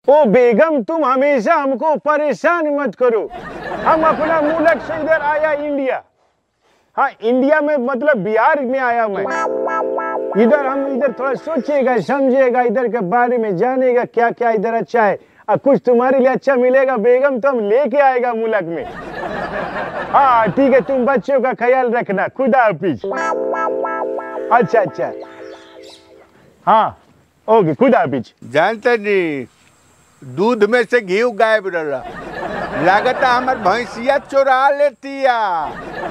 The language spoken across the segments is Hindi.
ओ बेगम, तुम हमेशा हमको परेशान मत करो। हम अपना मुल्क से इधर आया इंडिया। हाँ, इंडिया में मतलब बिहार में आया मैं। इधर हम इधर थोड़ा सोचेगा, समझेगा, इधर के बारे में जानेगा क्या क्या इधर अच्छा है और कुछ तुम्हारे लिए अच्छा मिलेगा बेगम तो हम लेके आएगा मुल्क में। हाँ ठीक है, तुम बच्चों का ख्याल रखना। खुदा हाफिज। अच्छा अच्छा, हाँ ओके, खुदा हाफिज। जानते नहीं, दूध में से घी गायब रहा, लागत हमार भैंसिया चोरा लेतिया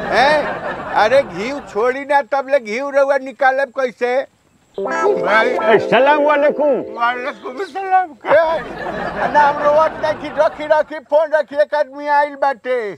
है। अरे घी छोड़ी ना, तब ले घी रहुआ निकालब कैसे? सलाम वालेकुम। वालेकुम सलाम। क्या नाम रोवत नहीं, रखी रखी फोन रखी, एक आदमी आइल बाटे।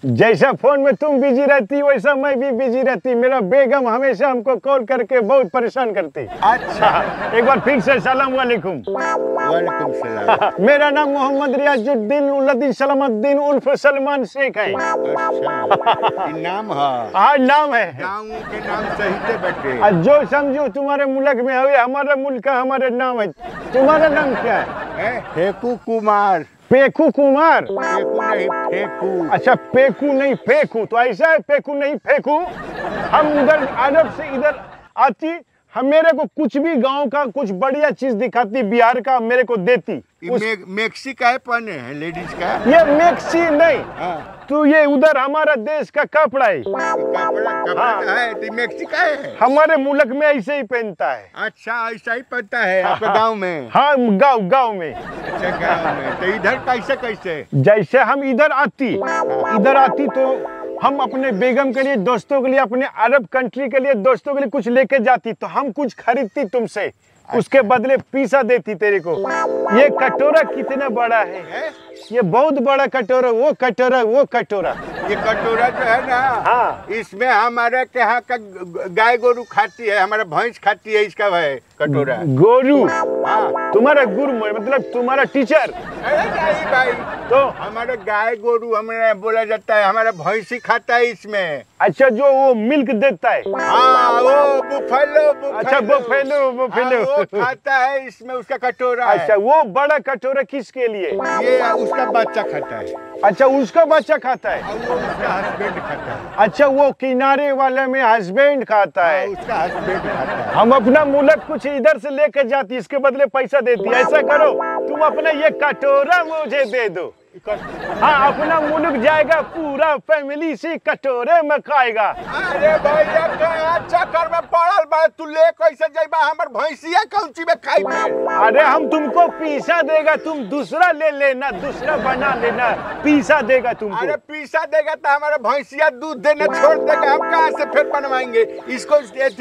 जैसा फोन में तुम बिजी रहती वैसा मैं भी बिजी रहती। मेरा बेगम हमेशा हमको कॉल करके बहुत परेशान करती। अच्छा, एक बार फिर से सलाम वालेकुम। वालेकुम सलाम। मेरा नाम मोहम्मद रियाजुद्दीन उल्लुद्दीन सलामुद्दीन उर्फ सलमान शेख है। अच्छा, नाम है? हाँ नाम है। गाँव के नाम सही से बटे। जो समझो तुम्हारे मुल्क में है, हमारा मुल्क का हमारा नाम है। तुम्हारा नाम क्या है? फेकू कुमार। पेकू कुमार? पेकू नहीं, फेकू। अच्छा, पेकू नहीं फेकू, तो ऐसा है पेकू नहीं फेकू। हम उधर अरब से इधर आती, हम मेरे को कुछ भी गांव का कुछ बढ़िया चीज दिखाती बिहार का मेरे को देती। मैक्सी का है पहने है लेडीज का? ये मैक्सी नहीं। हाँ। तो ये उधर हमारा देश का कपड़ा है। कपड़ा है तो मैक्सी का है। हमारे मुल्क में ऐसे ही पहनता है। अच्छा, ऐसा ही पहनता है आपके गांव में? हाँ, गांव में। अच्छा, गांव में। तो इधर कैसे कैसे? जैसे हम इधर आती तो हम अपने बेगम के लिए, दोस्तों के लिए, अपने अरब कंट्री के लिए दोस्तों के लिए कुछ लेके जाती, तो हम कुछ खरीदती तुमसे। उसके बदले पैसा देती तेरे को। ये कटोरा कितना बड़ा है? ये बहुत बड़ा कटोरा, वो कटोरा। ये कटोरा जो है ना, हाँ, इसमें हमारे यहाँ का गाय गोरू खाती है, हमारा भैंस खाती है, इसका है कटोरा। गोरू? हाँ। तुम्हारा गुरु मतलब तुम्हारा टीचर? अरे नहीं भाई, तो हमारे गाय गोरू हमें बोला जाता है, हमारा भैंसी खाता है इसमें। अच्छा, जो वो मिल्क देता है? हाँ, वो बुफेलो। अच्छा, बुफेलो वो खाता है इसमें, उसका कटोरा है। अच्छा, वो बड़ा कटोरा किसके लिए? ये उसका बच्चा खाता है। अच्छा, उसका बच्चा खाता है? और वो उसका हस्बैंड खाता है। अच्छा, वो किनारे वाले में हस्बैंड खाता है? उसका हस्बैंड खाता है। हम अपना मुल्क कुछ इधर से लेकर जाती, इसके बदले पैसा देती। ऐसा करो, तुम अपना ये कटोरा मुझे दे दो। हाँ, अपना मुल्क जाएगा, पूरा फैमिली से कटोरे में खाएगा। अरे भैया, अच्छा कर में पड़ल बा, तू ले कैसे जाइबा? हमर भैंसिया कौन चीज में खाई? अरे हम तुमको पैसा देगा, तुम दूसरा ले लेना, दूसरा बना लेना, पैसा देगा तुमको। अरे पैसा देगा तो हमारा भैंसिया दूध देना छोड़ देगा, हम कहाँ से फिर बनवाएंगे? इसको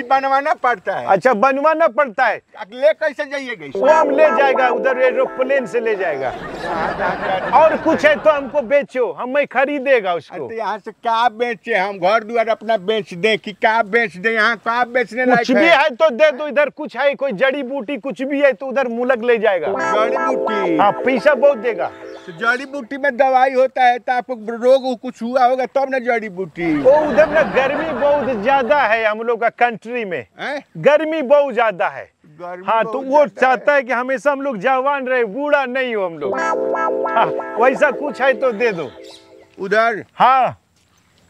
बनवाना पड़ता है। अच्छा, बनवाना पड़ता है। ले कैसे जाइएगा? वो हम ले जाएगा, उधर एरोप्लेन से ले जाएगा। और कुछ है तो हमको बेचो, हमें खरीदेगा उसको। यहाँ से क्या बेचे? हम घर द्वार अपना बेच दे कि क्या बेच दे? यहाँ क्या बेचने कुछ भी है तो दे दो। इधर कुछ है, कोई जड़ी बूटी कुछ भी है तो उधर मुल्क ले जाएगा। जड़ी बूटी? हाँ, पैसा बहुत देगा। तो जड़ी बूटी में दवाई होता है, तो आपको रोग कुछ हुआ होगा तब ना जड़ी बूटी। वो उधर ना गर्मी बहुत ज्यादा है, हम लोग का कंट्री में गर्मी बहुत ज्यादा है। हाँ, तो वो चाहता है कि हमेशा हम लोग जवान रहे, बूढ़ा नहीं हो हम लोग। हाँ, वैसा कुछ है तो दे दो उधर। हाँ,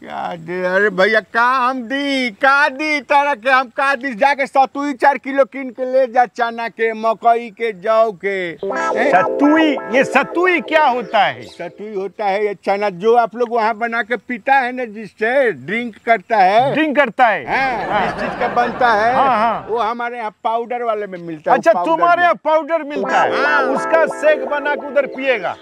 क्या दे? अरे भैया, काम दी का दी तारा के, हम का दी? जाके सतुई 4 किलो किन के ले जा, चना के, मकई के, जौ के। सतुई? ये सतुई क्या होता है? सतुई होता है ये चना जो आप लोग वहाँ बना के पीता है ना, जिससे ड्रिंक करता है। हाँ। इस चीज का बनता है। हाँ। वो हमारे यहाँ पाउडर वाले में मिलता है। अच्छा, तुम्हारे यहाँ पाउडर मिलता है? हाँ। उसका शेक बना के उधर पिएगा?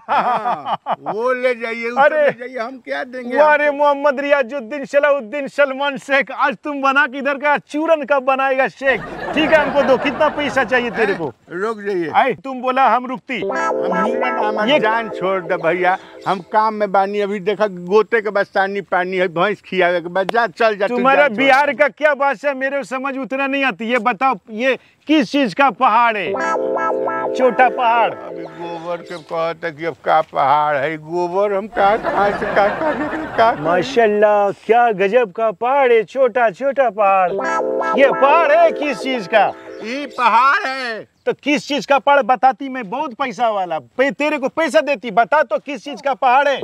हाँ। वो ले जाइए, अरे हम क्या देंगे? अरे मोहम्मद रियाजुद्दीन सलाउद्दीन सलमान शेख, आज तुम बना के इधर का चूरन कब बनाएगा शेख? ठीक है, हमको दो। कितना पैसा चाहिए तेरे को? रुक जाइए। आई तुम बोला हम रुकती। ये जान छोड़ दे भैया, हम काम में बानी। अभी देखा गोते के बाद पानी है, भैंस खियावे के बाद जा, चल जा। तुम्हारा बिहार का क्या भाषा है? मेरे समझ उतना नहीं आती। ये बताओ, ये किस चीज का पहाड़ है? छोटा पहाड़? अभी गोबर के कहते कि अब का पहाड़ है गोबर, हम कहाँ से का माशाल्लाह, क्या गजब का पहाड़ है, छोटा छोटा पहाड़। ये पहाड़ है किस चीज का? ये पहाड़ है तो किस चीज का पहाड़ बताती, मैं बहुत पैसा वाला, तेरे को पैसा देती, बता तो किस चीज का पहाड़ है?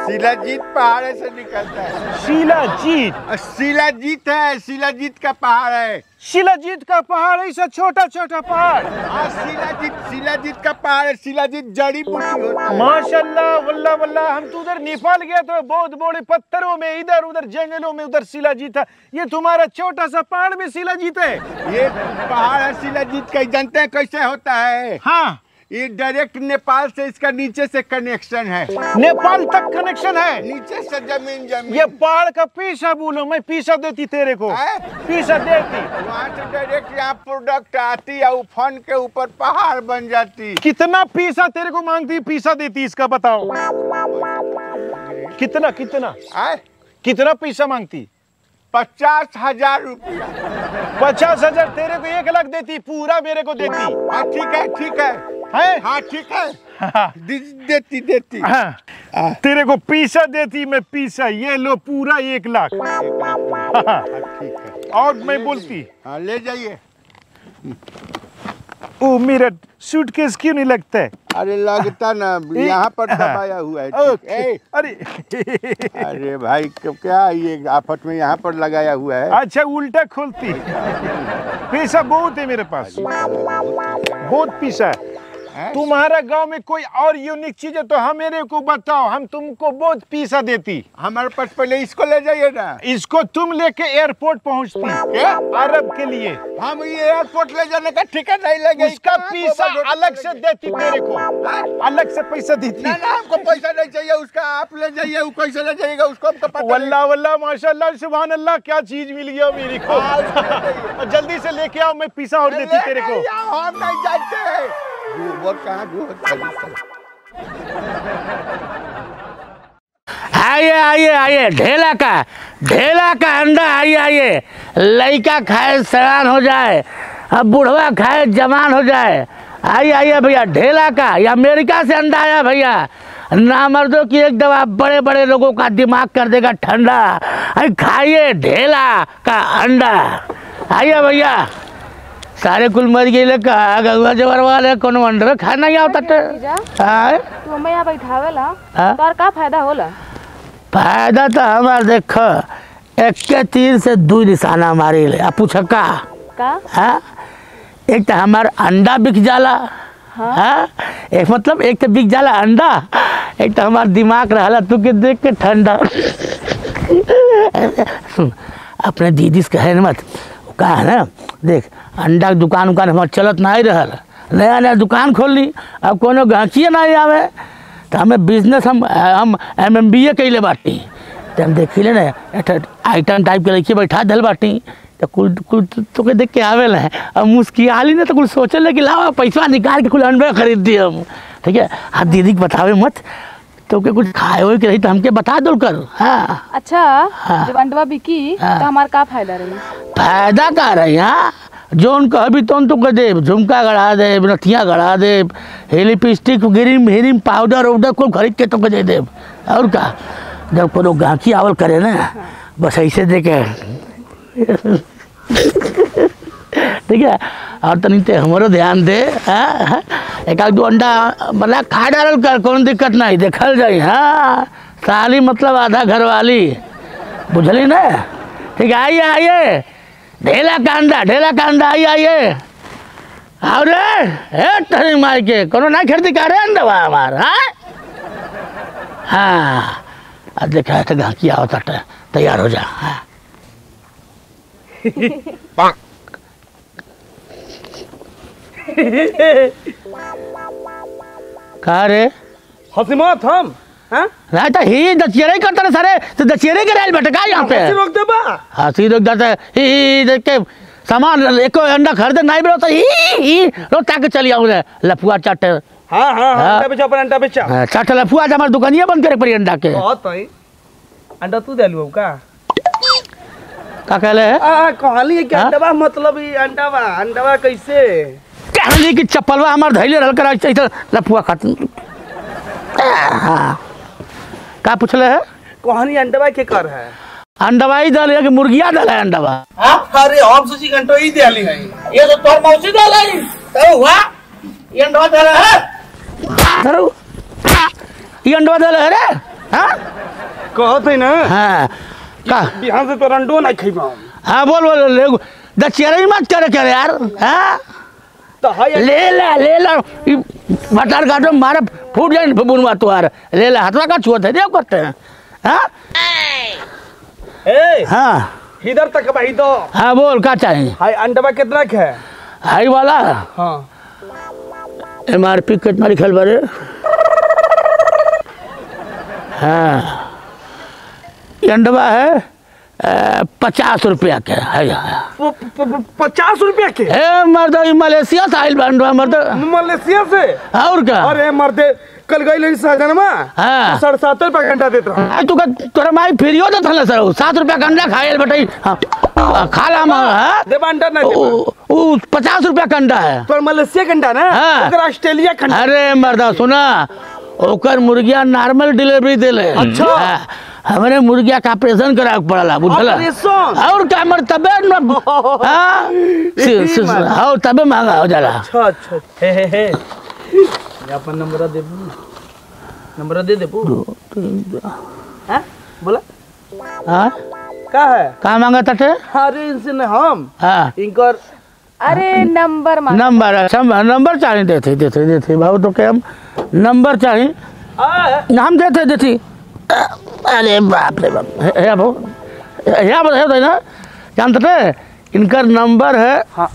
शिलाजीत पहाड़ से निकलता है। शिलाजीत? शिलाजीत है, शिलाजीत का पहाड़ है। शिलाजीत का पहाड़, ऐसा छोटा छोटा पहाड़? हाँ, शिलाजीत का पहाड़ है। शिलाजीत जड़ी बूटी होता है। माशाल्लाह, वल्लाह वल्लाह, हम तो उधर नेपाल गए तो बहुत बड़े पत्थरों में, इधर उधर जंगलों में उधर शिलाजीत था। ये तुम्हारा छोटा सा पहाड़ में शिलाजीत है? ये पहाड़ है शिलाजीत का। जानते हैं कैसे होता है? हाँ, ये डायरेक्ट नेपाल से इसका नीचे से कनेक्शन है। नेपाल तक कनेक्शन है? नीचे से जमीन। ये पहाड़ का पैसा बोलो, मैं पैसा देती तेरे को, पैसा देती। वहाँ से डायरेक्ट यहाँ प्रोडक्ट आती है, उफान के ऊपर पहाड़ बन जाती। कितना पैसा तेरे को मांगती, पैसा देती, इसका बताओ कितना कितना कितना पैसा मांगती? 50,000 रुपया। 50,000? तेरे को 1 लाख देती, पूरा मेरे को देती। हाँ ठीक है, ठीक है, हाँ ठीक है, देती। हाँ, तेरे को पैसा देती मैं, पैसा ये लो पूरा 1 लाख। ठीक है। और मैं बोलती हाँ ले जाइए। ओ मेरा सूटकेस क्यों नहीं लगता है? अरे लगता ना, यहाँ पर दबाया हुआ है। अरे भाई क्या ये आफत में यहाँ पर लगाया हुआ है? अच्छा, उल्टा खोलती। पैसा बहुत है मेरे पास, बहुत पैसा है। तुम्हारा गांव में कोई और यूनिक चीज है तो हम मेरे को बताओ, हम तुमको बहुत पैसा देती। हमारे पास पहले इसको ले जाइए ना। इसको तुम लेके एयरपोर्ट पहुंचती अरब के लिए। हम ये एयरपोर्ट ले जाने का टिकट नहीं लगे, इसका पैसा अलग से देती तेरे को, अलग से पैसा देती। ना हमको पैसा नहीं चाहिए उसका, आप ले जाइए। वो कैसे ले जाइएगा उसको हमको पता। वल्लाह वल्लाह माशाल्लाह सुभान अल्लाह, क्या चीज मिल गया मेरे को। जल्दी से लेके आओ, मैं पैसा और देती तेरे को। हम नहीं जानते आइए ढेला का अंडा, आइए लड़का खाए सयान हो जाए, अब बुढ़वा खाए जवान हो जाए। आइए भैया, ढेला का, ये अमेरिका से अंडा आया भैया। नामर्दों की एक दवा बड़े बड़े लोगों का दिमाग कर देगा ठंडा। खाइए ढेला का अंडा। आइए भैया, सारे कुल मर गए का गंगा जवर वाले कोनो अंडर खाना ही आवता है। तू हमें यहाँ बैठावेला तोर का फायदा होला? फायदा तो हमार देख, एक तीर से 2 निशाना मारी ले। आप पूछ का? एक तो हमार अंडा बिक जाला। हाँ? एक मतलब एक तो बिक जाला अंडा, एक तो हमार दिमाग रहला तू के देख के ठंडा। सुन, अपने दीदी से कहे मत, का है ना, देख अंडा दुकान हमारे चलत नहीं रहल, नया दुकान खोल ली, अब कोनो गाँचिए नहीं आवे तो हमें बिजनेस हम MBA कैले बाटी। तो हम देखी ले ना आइटम टाइप के लड़की बैठा दिल बाटी, तो कुल तो के देख के आवेला है। अब मुस्कियाली ना तो कुल सोचे ले कि लाओ पैसा निकाल के कुल अंडा खरीद दिए हम। ठीक है, आप दीदी के बतावे मत, तो के कुछ खाए हो कि रही तो हमके बता दो कर। हाँ अच्छा, जब अंडवा बिकी तो हमारा का फायदा रही? फायदा का रही? हाँ, जो उनका अभी तो कह दे, झुमका गड़ा दे, नथिया गड़ा दे, लिपस्टिक क्रीम पाउडर वाउडर को खरीद के तो दे दे। और का जब कोनो गाँची आवल करे ना, बस ऐसे दे के ठीक है। और तनी ते हमारो ध्यान दे। एक 2 अंडा मतलब खा डाल कर, कौन दिक्कत नहीं, देखल जाए। हाँ, साली मतलब आधा घर वाली, बुझली ना? ठीक है, आइए ढेला का अंडा आइए। और तरी मार के कोनो ना खरीदी का रे अंडा हमार। हाँ, देखा तो गाँची आवता, तैयार हो जा। का रे हंसी मत हम नहीं तो ही दशहरे करते ना सारे, तो दशहरे के रेल बैठे का यहाँ पे रोक दे बा। हंसी रोक देता है, ही देख के सामान एक अंडा खरीदे नहीं भी होता, ही रोक के चली आऊँ लफुआ चाट। हाँ अंडा बेचा, अपन अंडा बेचा। चाट लफुआ हमारे दुकानिया बंद करे पड़ी अंडा के। बहुत भाई अंडा तू दे लू का कहले है? कहली है कि अंडा मतलब अंडा कैसे कहली कि चप्पलवा हमार धैले रहल कर ऐसे लफुआ खात। का पूछले है? कहानी अंडा के कर है? अंडा ही दल है कि मुर्गिया दल है अंडा? अरे हम सोची घंटो ही दे ली है, ये तो तोर मौसी दल है। तो हुआ ये अंडवा दे रहा है धरो ये अंडवा दे रहा है रे हां कहत है ना हां का बिहान से तो रंडो नहीं खइबा हां बोल बोल ले दचिया मत करे यार हां तो हाय ले ला मटार काटो मारे फूट जाए बुनवा तुआर ले ला हथवा का छुआ थे करते हैं हाँ ए हाँ इधर तक भाई तो हाँ बोल क्या चाहिए हाय अंडवा कितना के है हाई वाला हाँ MRP कितना लिखल बारे हाँ ये अंडवा है 50 रुपया के है 50 रुपया के मर्द मलेशिया से आइल अंडवा मर्द मलेशिया से और क्या अरे मर्दे कल गई लई सहजनमा हाँ 7.5 रुपया घंटा देता हूँ तू तोरा माई फ्रीओ देत हले सर 7 रुपया कंडा खाए बेटा खा ला हां देबा अंडा ना देबा ओ 50 रुपया कंडा है तो मलेशिया घंटा ना हाँ। ओकर ऑस्ट्रेलिया घंटा अरे मर्दा सुना ओकर मुर्गिया नॉर्मल डिलीवरी देले अच्छा। हमरे मुर्गिया का ऑपरेशन करा पड़ला बुझला ऑपरेशन और क्या मर तबे न हां और तबे महंगा हो जाला अच्छा अच्छा हे ये अपन नंबर दे देबू हैं बोला हां का है? का मांगा ताटे? अरे इनसे न हम हाँ इनकर अरे नंबर मांग नंबर अच्छा नंबर चाहिए देते बाबू तो क्या हम नंबर चाहिए हम देते अरे बाप रे बाप है बाबू है ना जानते थे इनका नंबर है हाँ।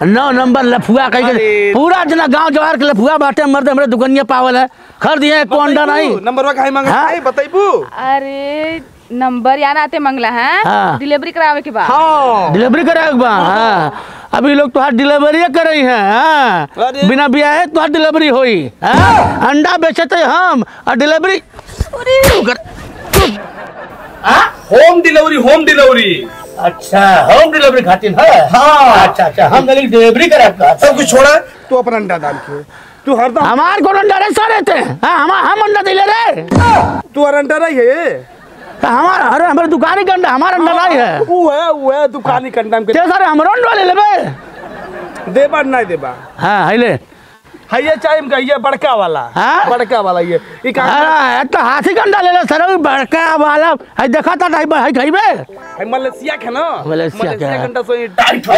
9 नंबर लफुआ कह के पूरा जना गांव जवार के लफुआ बाटे मर्द हमरे दुकनिया पावल है खर दिए कोंडा नहीं नंबर वा काहे मांगे हाँ? बताइबू अरे नंबर यार आते मंगला है हाँ। डिलीवरी करावे के बाद हां डिलीवरी कराए बा हाँ अभी लोग तुहार डिलीवरी कर रही हैं हाँ अरे। बिना ब्याह तुहार डिलीवरी होई हाँ अंडा बेचते हम और डिलीवरी होम डिलीवरी अच्छा होम डिलीवरी खातिर है हाँ। अच्छा हम डिलीवरी कराए सब कुछ छोड़ा तू अपना अंडा डाल के तू हरदम हमार को अंडा रे सारे थे हाँ हम अंडा दिले रे तू अंडा नहीं है हमार अरे हमारे दुकानी का अंडा हमारा अंडा नहीं है वो है दुकानी कंडा में ते सारे हमरो अंडा ले लेबे देबा नहीं देबा हाँ है ये चाहिए का ये बड़का वाला हाँ? बड़का वाला ये अरे तो हाथी का अंडा ले ले सर बड़का वाला है देखा था है खइबे मलेशिया के ना मलेशिया के है। घंटा सो टाइट हो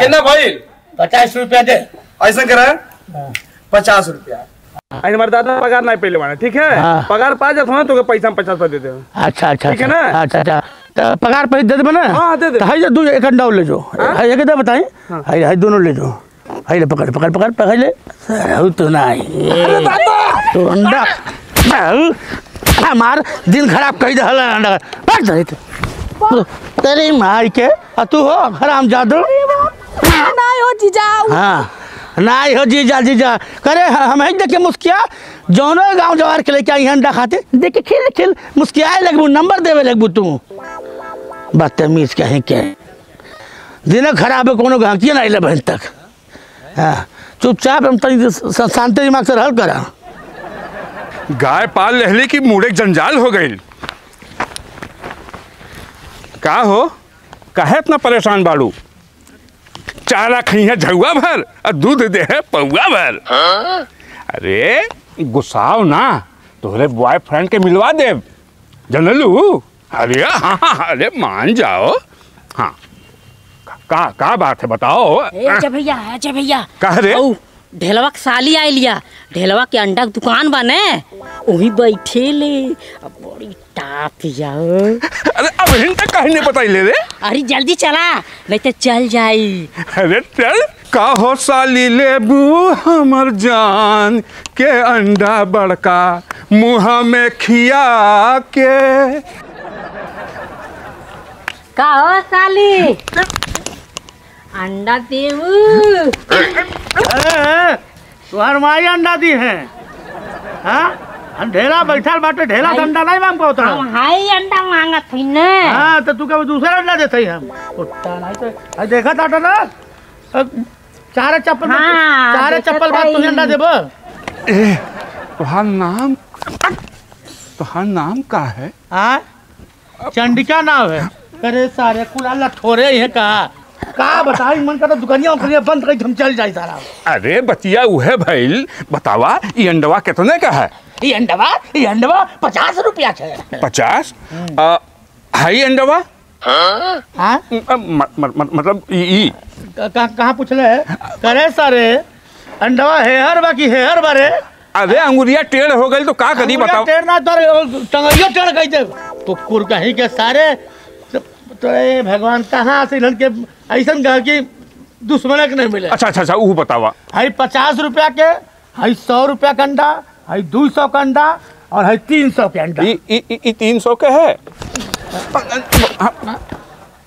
कितना भाई 50 रुपया दे ऐसा करा 50 रुपया हमारे दादा पगार नहीं पहले वाला ठीक है हाँ। पगार पा जाता ना तो पैसा 50 रुपया दे दे अच्छा ठीक है ना? अच्छा तो पगार पैसे दे देबे ना हाँ, दे दे। तो है दो एक अंडा ले जो है एक दे बताई है दोनों ले जो है ले पकड़ ले सर तो नहीं तो अंडा हमार दिन खराब कर दे हला अंडा बैठ जा तेरी मार के तू हो हराम जादू नहीं हो जीजा हाँ नहीं हो जीजा करे हम ही देखे मुस्किया जौनो गांव जवार के लेके आई अंडा खाते देखे खिल मुस्कियाए लगबू नंबर देवे लगबू तू बदतमीज कहीं के दिन खराब है कोनो गांकिया नहीं ले बहन तक हाँ चुपचाप हम तनी शांति दिमाग से रहल करा गाय पाल लहले की मुड़े जंजाल हो गई का हो काहे इतना परेशान बाड़ू चारा खई है झुआ भर और दूध दे है पौआ भर अरे गुस्साओ ना तोहरे बॉयफ्रेंड के मिलवा दे जनलू अरे हाँ अरे मान जाओ हाँ का बात है बताओ अच्छा भैया कह रे ढेलवा के साली आई लिया ढेलवा के अंडा के दुकान बने वही बैठे ले अब बड़ी टाप अरे अब हिंट कहीं नहीं पता ले रे अरे जल्दी चला नहीं तो चल जाई अरे चल का हो साली लेबू हमर जान के अंडा बड़का मुँह में खिया के का हो साली अंडा देऊ तुहार माई अंडा दी है हाँ ढेला बैठा बाटे ढेला का अंडा नहीं मांग पाता हम हाई अंडा मांगत थी न हाँ तो तू कभी दूसरा अंडा देते हम कुत्ता नहीं तो देखा था ना चारे चप्पल हाँ, चारे चप्पल बाद तुझे अंडा देबो ए तुहार नाम का है हाँ चंडिका नाम है अरे सारे कुल अल्लाह थोड़े है कहा का बताई मन का तो दुकानिया बंद कर हम चल जाए सारा। अरे बतिया उहे भइल, बतावा ये अंडवा कितने का है? ये अंडवा 50 रुपया है। 50? हाई अंडवा? हाँ मतलब ई कहाँ पूछले है? करे सारे अंडवा हेहर बाकी हेहर बारे। अरे अंगुरिया टेढ़ हो गई तो का करी बताओ? टेढ़ ना तो टंगइया टेढ़ कह दे तो कुर कहीं के सारे तो ए भगवान कहाँ से इधर के ऐसा कहा कि दुश्मन के नहीं मिले। अच्छा वो बतावा। हाई 50 रुपया के, हाई 100 रुपया का अंडा, हाई 200 का अंडा और हाई 300 के अंडा। ई 300 के है?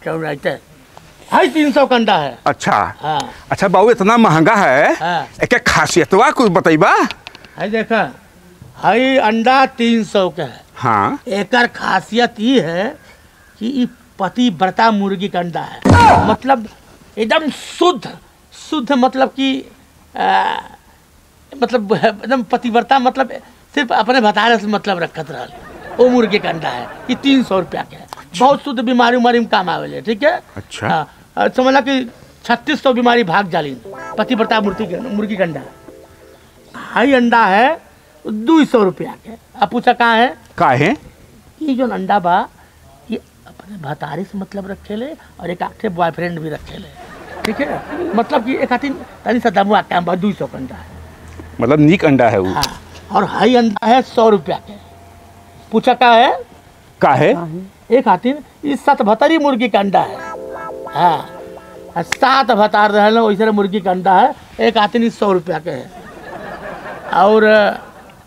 क्यों रहते हाई 300 का अंडा है। अच्छा हाँ। अच्छा बाबू इतना महंगा है, हाँ। एक खासियतवा कुछ बताइबा? हाई देखा हाई अंडा 300 का है। हाँ एक खासियत ये है कि ये पतिव्रता मुर्गी का अंडा है। मतलब एकदम शुद्ध मतलब कि मतलब एकदम पतिव्रता मतलब सिर्फ अपने भतारे से मतलब रखत रहा वो मुर्गी का अंडा है। ये 300 रुपया के है। बहुत शुद्ध बीमारी में काम आवेले। ठीक है। अच्छा हाँ समझला कि 3600 बीमारी भाग जाली पतिव्रता मुर्गी का अंडा। हाई अंडा है 200 रुपया के। अब पूछा कहाँ है? का है? ये जो अंडा बा ये अपने भतारी से मतलब रखेले और एक आखे बॉयफ्रेंड भी रखेले। ठीक है। मतलब कि एक आती तनी सा दमुआ काम बा 200 का अंडा है। मतलब नीक अंडा है वो। हाँ और हाई अंडा है 100 रुपया के। पूछा का है? का है? एक हाथी इस 7 भतारी मुर्गी का अंडा है। हाँ 7 भतार रहे वैसे मुर्गी का अंडा है। एक हाथी 100 रुपया के है। और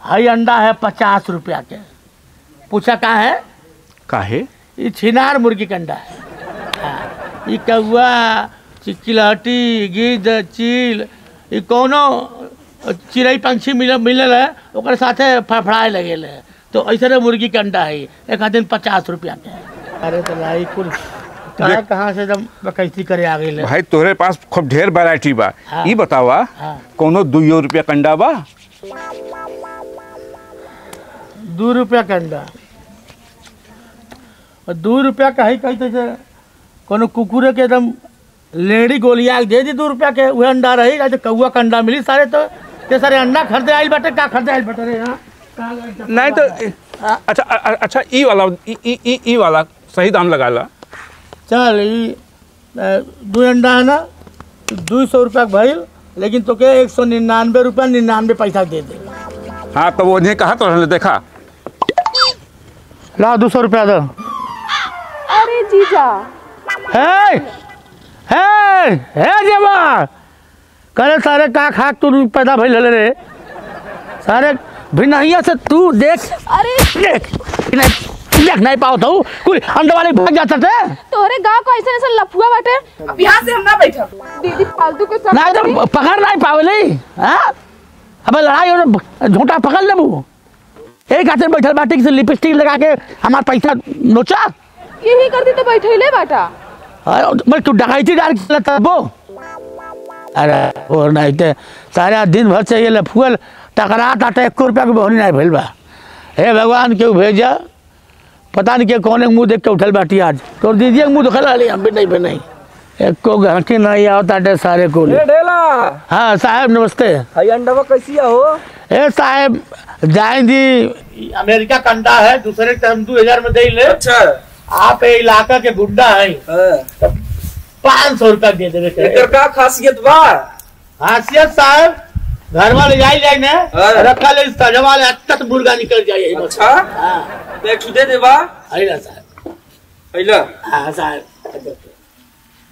हाई अंडा है 50 रुपया के। पूछा कहाँ है? का है? ये छिनार मुर्गी का अंडा है। हाँ ये कौआ चिलहटी गिद्ध चील ये कोनो चिड़ै पंछी मिलल है ओकर साथे फड़फड़ाए लगेल है तो ऐसे मुर्गी का अंडा है। एक दिन 50 रुपया के। अरे तो लाई कुल कहाँ से एकदम कैसी करे आ गई भाई तोहरे पास खूब ढेर वैरायटी बा। हाँ। ई बतावा हाँ। कोनो 2 रुपया का अंडा बा? 2 रुपया का अंडा 2 रुपया का है कही तो कोनो कुकुरे के एकदम लेडी गोलिया दे दी 2 रुपया के वह अंडा रही तो कौआ का अंडा मिली सारे तो ये सारे अंडा खरीदे आइल बाटे। का खरीदे आइल बाटे रे? यहाँ नहीं तो अच्छा ई वाला सही दाम लगा ला। चल ये 2 अंडा है ना 200 रुपया भइल लेकिन तो के 199 रुपया 99 पैसा दे दे। हाँ तो वो नहीं कहा तो रहने देखा ला 200 रुपया दो। अरे जीजा हे जेबा करे सारे का खा तू पैदा भइल रे सारे भिनहिया से तू देख। अरे देख नहीं पाओ तो कोई अंडा वाले भाग जाता थे। तोरे गांव को ऐसे ऐसे लफुआ बाटे। अब यहाँ से हम ना बैठा दीदी फालतू के नहीं तो पकड़ नहीं पावे। हाँ अब लड़ाई और झूठा पकड़ लेबू। एक हाथ में बैठल बाटी से लिपस्टिक लगा के हमार पैसा नोचा। यही करती तो बैठे ले बाटा। मैं तू डकैती डाल के तबो। अरे और नहीं तो सारा दिन भर से ये लफुअल टकरात आटा 1 रुपया के बहनी नहीं भइल बा। हे भगवान क्यों भेजा पता नहीं के कौन मुँह देख के उठल बाटी आज तो दीजिए मुँह दिखला ली हम भी नहीं एक को घंटी नहीं आवता सारे को। हाँ साहब नमस्ते। हाई अंडा कैसी हो? ए साहब जाएंगी अमेरिका का अंडा है दूसरे टाइम 2000 में दे ले। अच्छा आप इलाका के गुंडा है 500 रुपया दे देवे। का खासियत बा? खासियत साहब घर वाले जाए ने रखा ले सजवा ले तक मुर्गा निकल जाए। अच्छा देख दे देबा। आइला साहब आइला। हाँ साहब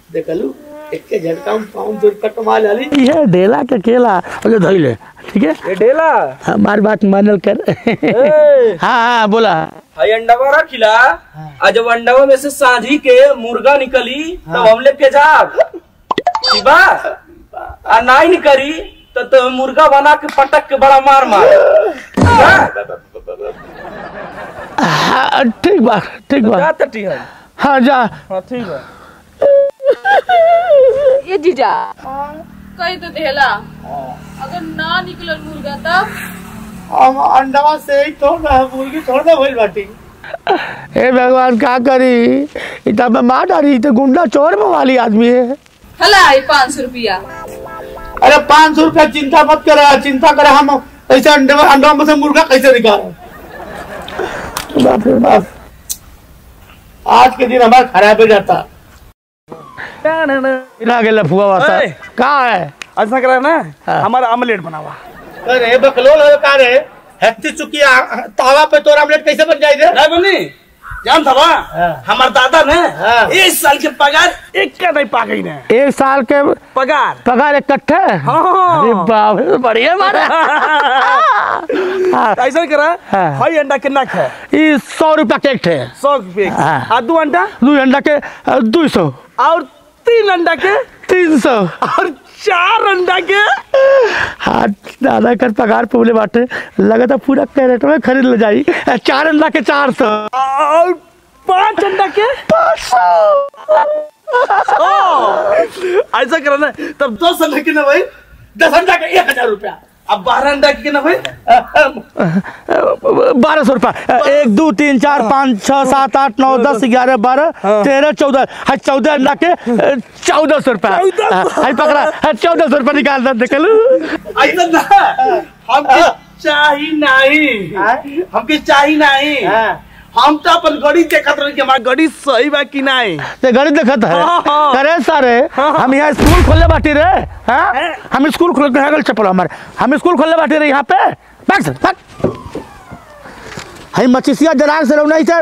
देख लू एक के झटका में 500 रुपया कमा ली। ये डेला के केला और धोई ले। ठीक है ये डेला हमारी बात मानल कर। हाँ बोला हाई अंडा रखिला। आ जब अंडा में से सांझी के मुर्गा निकली तब हम लेके जाब ठीक बा। आ नहीं निकली तो मुर्गा बना के पटक के बड़ा मार ठीक बा हाँ जा ठीक बा। ये जीजा कही तो देला अगर ना निकलल मुर्गा तब हम अंडवा से ही तो मुर्गी छोड़ दे भइल बाटी। हे भगवान का करी इतना में मार डाली तो गुंडा चोर में वाली आदमी है। हला 500 रुपया। अरे 500 रुपया चिंता मत करा, चिंता करा हम ऐसे अंडा में से मुर्गा कैसे निकाल। बाप रे बाप, आज के दिन हमारा खराब हो जाता। फुआ वाता का है ऐसा करा ना हमारा आमलेट बनावा। अरे बकलोल का रे हत्ती चुकी तावा पे तोरा आमलेट कैसे बन जाए? नहीं बनी जान था हमारे दादा ने 1 साल के पगार एक का नहीं पा गई ने। 1 साल के पगार इकट्ठे? अरे बाप रे बढ़िया मारा। ऐसा करा हाई अंडा कितना है? 100 रुपया के एक थे। 100 रुपये और 2 अंडा? 2 अंडा के 200 और 3 अंडा के 300 और 4 अंडा के। हाँ दादा कर पगार पोले बाटे लगा था पूरा कैरेट में खरीद ले जाई। 4 अंडा के 400 और 5 अंडा के 500। ऐसा करा ना तब 10 अंडा के ना भाई 10 अंडा के 1000 रुपया। अब 12 अंडा के ना भाई 1200 रुपया। 1 2 3 4 5 6 7 8 9 10 11 12 13 14 14 अंडा के 1400 रुपया। पकड़ा 1400 रुपया निकाल देख लू। ऐसा ना हमके चाही नहीं, हमके चाही नहीं। हम तो अपन गाड़ी देखत रही कि हमारा गाड़ी सही बा कि नहीं। ते गाड़ी देखत है करे सारे। हम यहाँ स्कूल खोले बाटी रे। हाँ हम स्कूल खोल के गल चपल हमारे हम स्कूल खोले बाटी रे यहाँ पे। बस हम मचिसिया जरार से रौना से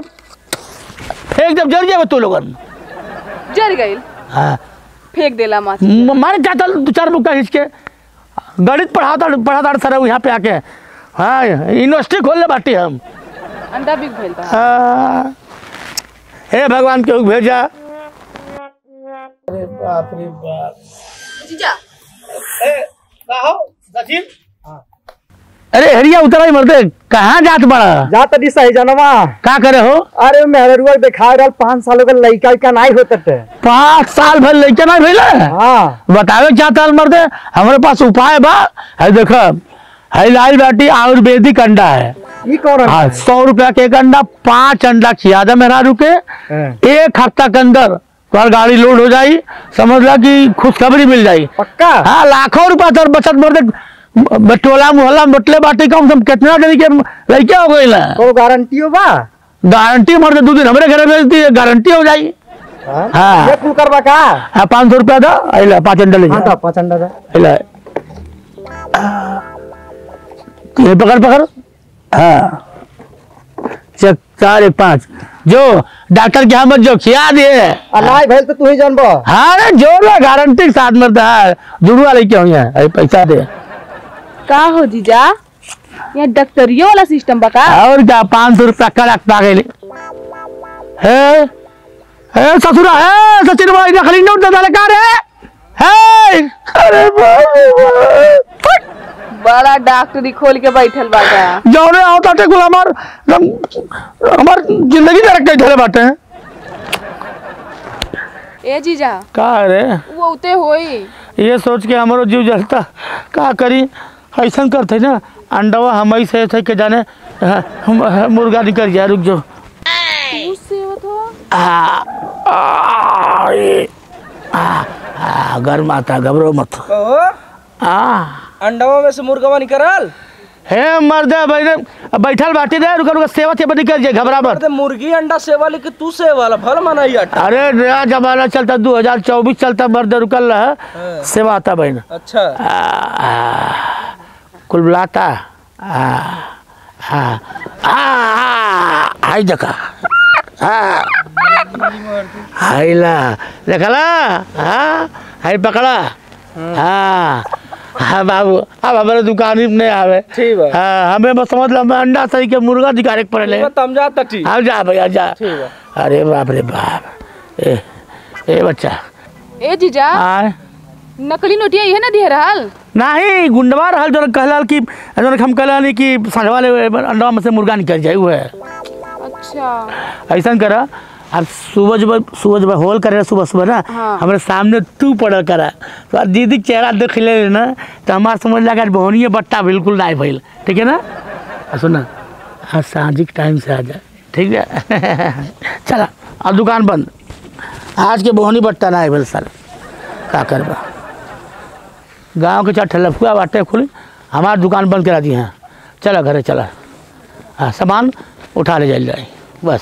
फेंक जब जर जाए तो लोगन जर गई। हाँ फेंक देला माछ मारे जाता 2-4 मुक्का खींच के गणित पढ़ाता सर यहाँ पे आके। हाँ यूनिवर्सिटी खोलने बाटी हम। अंडा बिक भइल बा। हे भगवान के भेजा। अरे बाप रे बाप। जीजा सचिन अरे हरिया उतरा ही मरते कहाँ जात बड़ा? जात दी सही जनवा का करे हो? अरे मेहरुआ देखा रहा 5 सालों का लड़का का नहीं होता थे। 5 साल भर लड़का नहीं भइला? हाँ बतावे चाहता मरते हमारे पास उपाय बा। है देखो है लाल बाटी आयुर्वेदिक अंडा है। ये कौन है? 100 रुपया के एक अंडा 5 अंडा खिया दे मेरा रुके 1 हफ्ता के अंदर तुम्हारी गाड़ी लोड हो जाई। समझ ला कि खुशखबरी मिल जाई पक्का। हाँ लाखों रुपया तर बचत मर दे। टोला मोहल्ला बटले बाटी कम से कम कितना दिन के लड़का हो गई? को गारंटी हो बा? गारंटी मर दे 2 दिन हमारे घर भेज दी गारंटी हो जाई। हाँ ये कुल करवा का? हाँ 500 रुपया दो 5 अंडा ले हाँ 5 अंडा दे। ये पकड़ हाँ चेक 4 1 5 जो डॉक्टर के मत जो खिया दिए अनाज भेल तो तू ही जानबो। हाँ रे जोर गारंटी के साथ मरता है जुड़वा लेके हो यहाँ पैसा दे। का हो जीजा यहाँ डॉक्टरियो वाला सिस्टम बता। और क्या 500 रुपया कड़क पा गए। हे ससुरा है सचिन भाई नकली नोट दे का रे है। अरे बड़ा डॉक्टरी खोल के बैठल बाटा। जौने आवता टे कुल हमार जिंदगी में रख के धरे बाटे। ए जीजा का रे वो उते होई ये सोच के हमारो जीव जलता का करी। ऐसा करते ना अंडवा हम ही से थे के जाने मुर्गा निकल गया। रुक जो गर्म आता घबरो मत। अंडवा में से मुर्गवा निकल हे मर्दे बैठल बाटी दे रुका रुका सेवा से निकल जाए घबरा मत। मुर्गी अंडा सेवा लेके तू सेवा भर मना। अरे नया जमाना चलता 2024 चलता मर्दे रुकल रहा सेवा आता बहन। अच्छा कुल बुलाता हाय देखा हाय ला देखला हाय पकड़ा। हाँ बाबू अब हमारे दुकान ही नहीं आवे। ठीक है हाँ हमें बस समझ लो अंडा सही के मुर्गा दिखाने पड़े। तम जा ठीक। हाँ जा भैया जा। अरे बाप रे बाप ए बच्चा ए जीजा नकली नोटिया ये ना दे रहल नहीं गुंडवा रहल जो कहलाल कि हम कहलानी कि साढ़वा ले अंडा में से मुर्गा निकल जाए वो है। अच्छा ऐसा करा अब सुबह जब होल करे सुबह ना हमारे सामने तू पड़ल करा तो दीदी के चेहरा देख ले ना तो हमारा समझ लगा बहनी बट्टा बिल्कुल नहीं भइल। ठीक है ना सुना आज साँझी के टाइम से आ जाए। ठीक है चला अब दुकान बंद। आज के बहनी बट्टा नहीं भइल सर का करबा गांव के चार ठलफुआ बाटे खुली हमार दुकान बंद करा दी हैं। चला घरे चला, हाँ सामान उठा ले जाए बस।